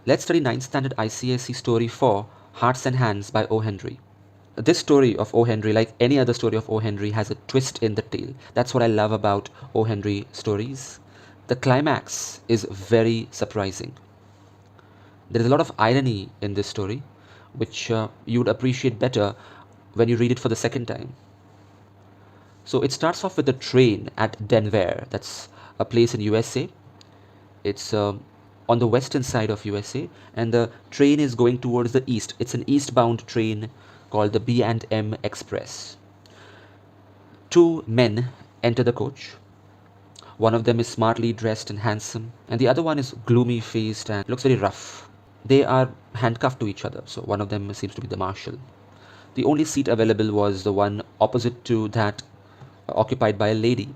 Let's study 9th standard ICSE story 4, Hearts and Hands by O. Henry. This story of O. Henry, like any other story of O. Henry, has a twist in the tale. That's what I love about O. Henry stories. The climax is very surprising. There is a lot of irony in this story, which you would appreciate better when you read it for the second time. So it starts off with a train at Denver. That's a place in USA. It's on the western side of USA, and the train is going towards the east. It's an eastbound train called the B&M Express. Two men enter the coach. One of them is smartly dressed and handsome, and the other one is gloomy faced and looks very rough. They are handcuffed to each other, so one of them seems to be the marshal. The only seat available was the one opposite to that occupied by a lady.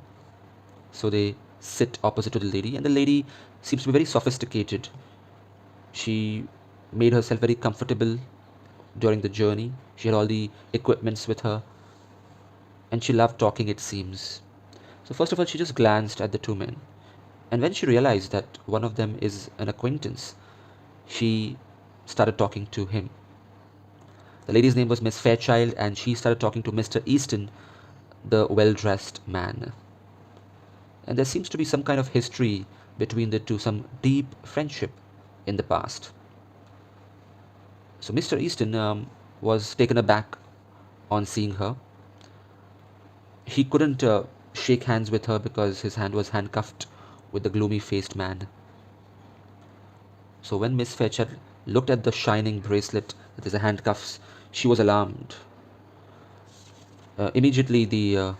So they sit opposite to the lady, and the lady seems to be very sophisticated. She made herself very comfortable during the journey. She had all the equipments with her, and she loved talking, it seems. So first of all, she just glanced at the two men, and when she realized that one of them is an acquaintance, she started talking to him. The lady's name was Miss Fairchild, and she started talking to Mr. Easton, the well-dressed man. And there seems to be some kind of history between the two, some deep friendship in the past. So Mr. Easton was taken aback on seeing her. He couldn't shake hands with her because his hand was handcuffed with the gloomy-faced man. So when Miss Fairchild looked at the shining bracelet that is the handcuffs, she was alarmed. Immediately the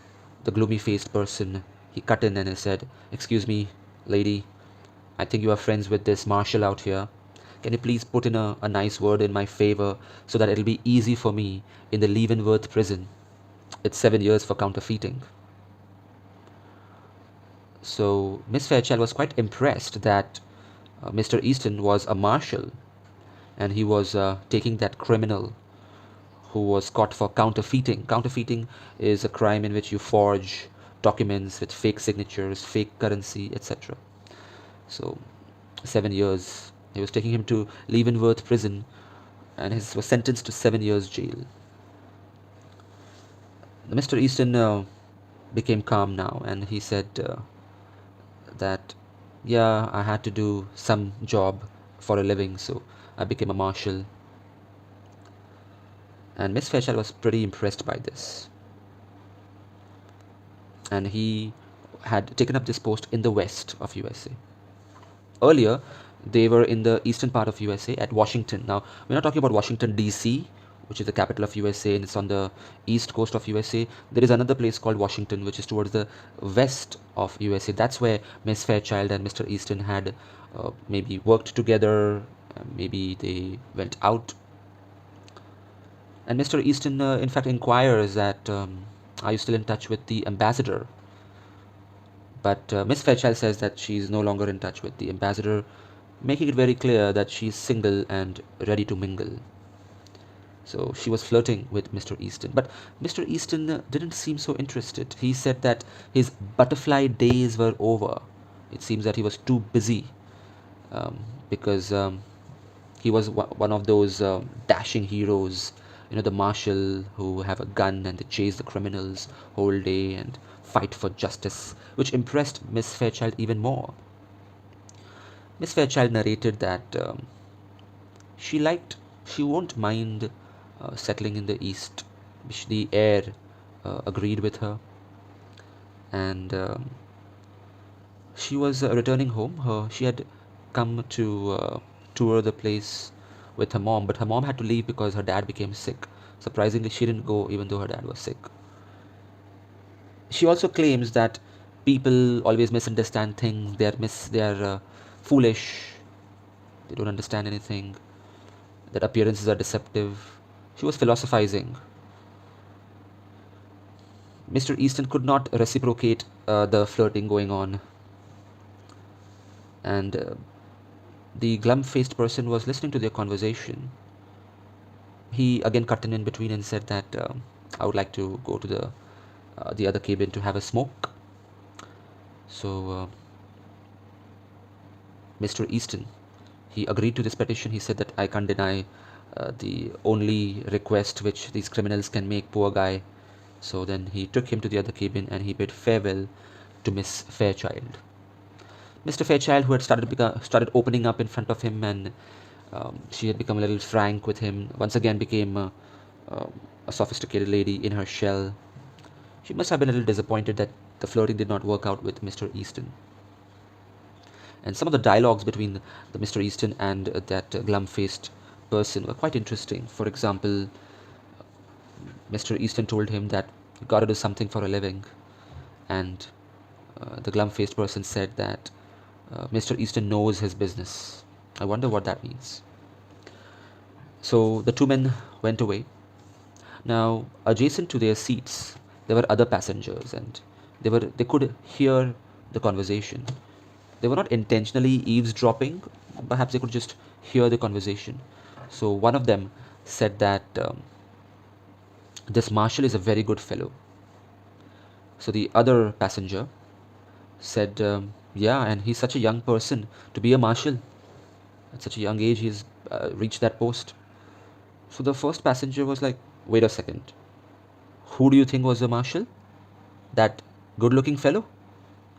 gloomy-faced person, he cut in and he said, "Excuse me, lady, I think you are friends with this marshal out here. Can you please put in a nice word in my favor so that it'll be easy for me in the Leavenworth prison? It's 7 years for counterfeiting." So Miss Fairchild was quite impressed that Mr. Easton was a marshal, and he was taking that criminal who was caught for counterfeiting. Counterfeiting is a crime in which you forge documents with fake signatures, fake currency, etc. So 7 years. He was taking him to Leavenworth prison, and he was sentenced to 7 years jail. Mr. Easton became calm now, and he said that, yeah, I had to do some job for a living, so I became a marshal. And Miss Fairchild was pretty impressed by this. And he had taken up this post in the west of USA. Earlier, they were in the eastern part of USA at Washington. Now, we're not talking about Washington, D.C., which is the capital of USA, and it's on the east coast of USA. There is another place called Washington, which is towards the west of USA. That's where Miss Fairchild and Mr. Easton had maybe worked together, maybe they went out. And Mr. Easton, in fact, inquires that, are you still in touch with the ambassador? But Miss Fairchild says that she's no longer in touch with the ambassador, making it very clear that she's single and ready to mingle. So she was flirting with Mr. Easton. But Mr. Easton didn't seem so interested. He said that his butterfly days were over. It seems that he was too busy because he was one of those dashing heroes, the marshal who have a gun and they chase the criminals whole day and fight for justice, which impressed Miss Fairchild even more. Miss Fairchild narrated that she won't mind settling in the east. The air agreed with her, and she was returning home. She had come to tour the place with her mom, but her mom had to leave because her dad became sick. Surprisingly, she didn't go even though her dad was sick. She also claims that people always misunderstand things. They are foolish. They don't understand anything. That appearances are deceptive. She was philosophizing. Mr. Easton could not reciprocate the flirting going on, and the glum-faced person was listening to their conversation. He again cut in between and said that I would like to go to the other cabin to have a smoke. So Mr. Easton He agreed to this petition. He said that I can't deny the only request which these criminals can make, poor guy. So then he took him to the other cabin and he bid farewell to Miss Fairchild. Mr. Fairchild, who had started opening up in front of him, and she had become a little frank with him, once again became a sophisticated lady in her shell. She must have been a little disappointed that the flirting did not work out with Mr. Easton. And some of the dialogues between the Mr. Easton and that glum-faced person were quite interesting. For example, Mr. Easton told him that you gotta do something for a living, and the glum-faced person said that Mr. Easton knows his business. I wonder what that means. So the two men went away. Now, adjacent to their seats, there were other passengers, and they could hear the conversation. They were not intentionally eavesdropping, perhaps they could just hear the conversation. So one of them said that this marshal is a very good fellow. So the other passenger said, yeah, and he's such a young person to be a marshal. At such a young age, he's reached that post. So the first passenger was like, wait a second. Who do you think was the marshal? That good-looking fellow?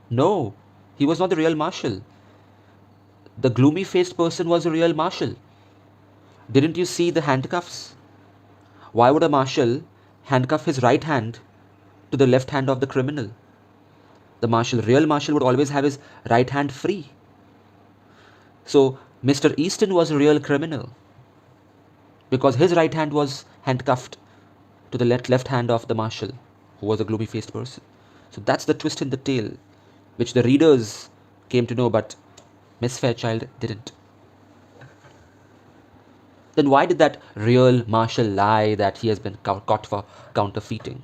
No, he was not the real marshal. The gloomy-faced person was the real marshal. Didn't you see the handcuffs? Why would a marshal handcuff his right hand to the left hand of the criminal? The real marshal would always have his right hand free. So Mr. Easton was a real criminal because his right hand was handcuffed to the left hand of the marshal, who was a gloomy-faced person. So that's the twist in the tale, which the readers came to know, but Miss Fairchild didn't. Then why did that real marshal lie that he has been caught for counterfeiting?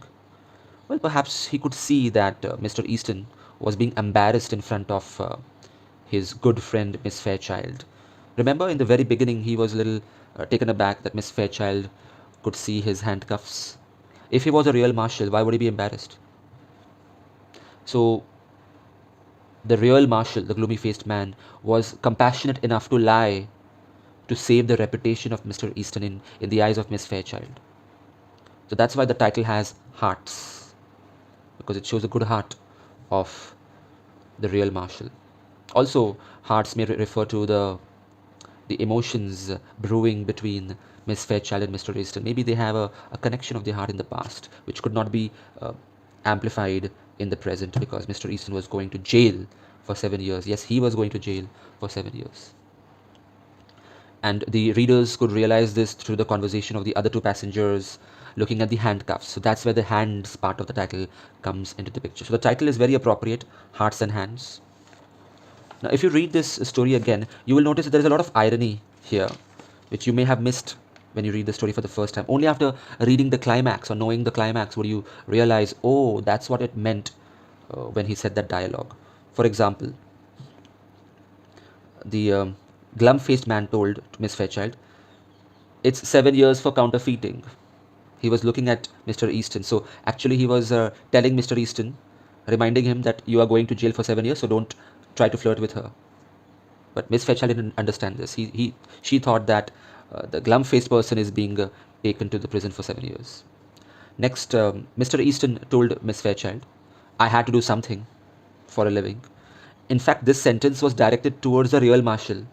Well, perhaps he could see that Mr. Easton was being embarrassed in front of his good friend Miss Fairchild. Remember, in the very beginning, he was a little taken aback that Miss Fairchild could see his handcuffs. If he was a real marshal, why would he be embarrassed? So the real marshal, the gloomy-faced man, was compassionate enough to lie to save the reputation of Mr. Easton in the eyes of Miss Fairchild. So that's why the title has hearts, because it shows a good heart of the real marshal. Also, hearts may refer to the emotions brewing between Miss Fairchild and Mr. Easton. Maybe they have a connection of the heart in the past, which could not be amplified in the present, because Mr. Easton was going to jail for 7 years. Yes, he was going to jail for 7 years. And the readers could realize this through the conversation of the other two passengers looking at the handcuffs. So that's where the hands part of the title comes into the picture. So the title is very appropriate, Hearts and Hands. Now, if you read this story again, you will notice that there is a lot of irony here, which you may have missed when you read the story for the first time. Only after reading the climax or knowing the climax would you realize, oh, that's what it meant when he said that dialogue. For example, the glum-faced man told to Miss Fairchild, it's 7 years for counterfeiting. He was looking at Mr. Easton. So actually he was telling Mr. Easton, reminding him that you are going to jail for 7 years, so don't try to flirt with her. But Miss Fairchild didn't understand this. She thought that the glum-faced person is being taken to the prison for 7 years. Next, Mr. Easton told Miss Fairchild, I had to do something for a living. In fact, this sentence was directed towards the real marshal.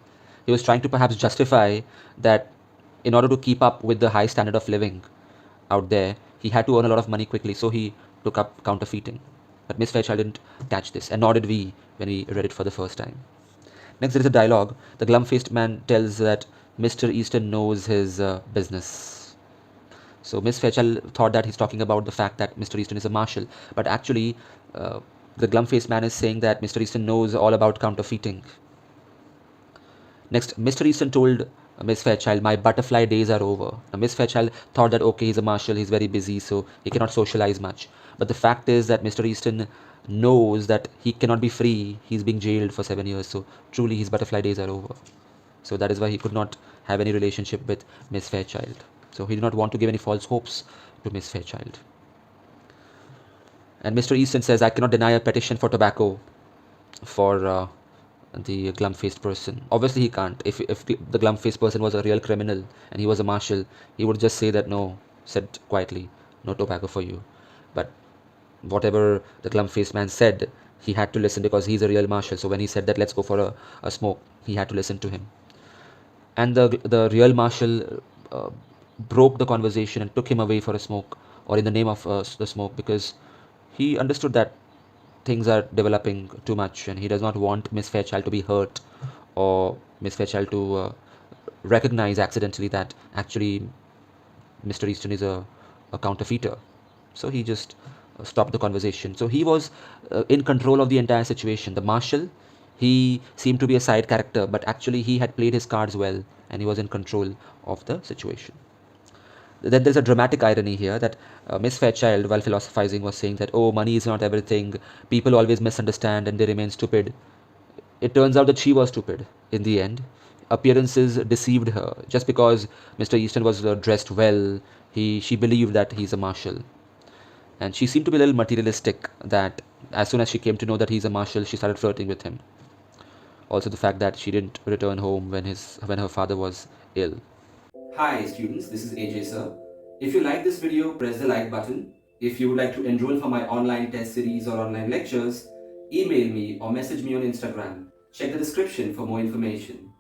He was trying to perhaps justify that in order to keep up with the high standard of living out there, he had to earn a lot of money quickly, so he took up counterfeiting. But Miss Fairchild didn't catch this, and nor did we when we read it for the first time. Next, there is a dialogue. The glum-faced man tells that Mr. Easton knows his business. So Miss Fairchild thought that he's talking about the fact that Mr. Easton is a marshal, but actually the glum-faced man is saying that Mr. Easton knows all about counterfeiting. Next, Mr. Easton told Miss Fairchild, my butterfly days are over. Now, Miss Fairchild thought that, okay, he's a marshal, he's very busy, so he cannot socialize much. But the fact is that Mr. Easton knows that he cannot be free. He's being jailed for 7 years, so truly his butterfly days are over. So that is why he could not have any relationship with Miss Fairchild. So he did not want to give any false hopes to Miss Fairchild. And Mr. Easton says, I cannot deny a petition for tobacco for the glum-faced person. Obviously, he can't. If the glum-faced person was a real criminal and he was a marshal, he would just say that no, said quietly, no tobacco for you. But whatever the glum-faced man said, he had to listen because he's a real marshal. So when he said that let's go for a smoke, he had to listen to him. And the real marshal broke the conversation and took him away for a smoke, or in the name of the smoke, because he understood that things are developing too much and he does not want Miss Fairchild to be hurt, or Miss Fairchild to recognize accidentally that actually Mr. Easton is a counterfeiter. So he just stopped the conversation. So he was in control of the entire situation. The marshal, he seemed to be a side character, but actually he had played his cards well and he was in control of the situation. Then there's a dramatic irony here that Miss Fairchild, while philosophizing, was saying that, oh, money is not everything, people always misunderstand and they remain stupid. It turns out that she was stupid in the end. Appearances deceived her. Just because Mr. Easton was dressed well, she believed that he's a marshal. And she seemed to be a little materialistic, that as soon as she came to know that he's a marshal, she started flirting with him. Also the fact that she didn't return home when her father was ill. Hi students, this is AJ sir. If you like this video, press the like button. If you would like to enroll for my online test series or online lectures, email me or message me on Instagram. Check the description for more information.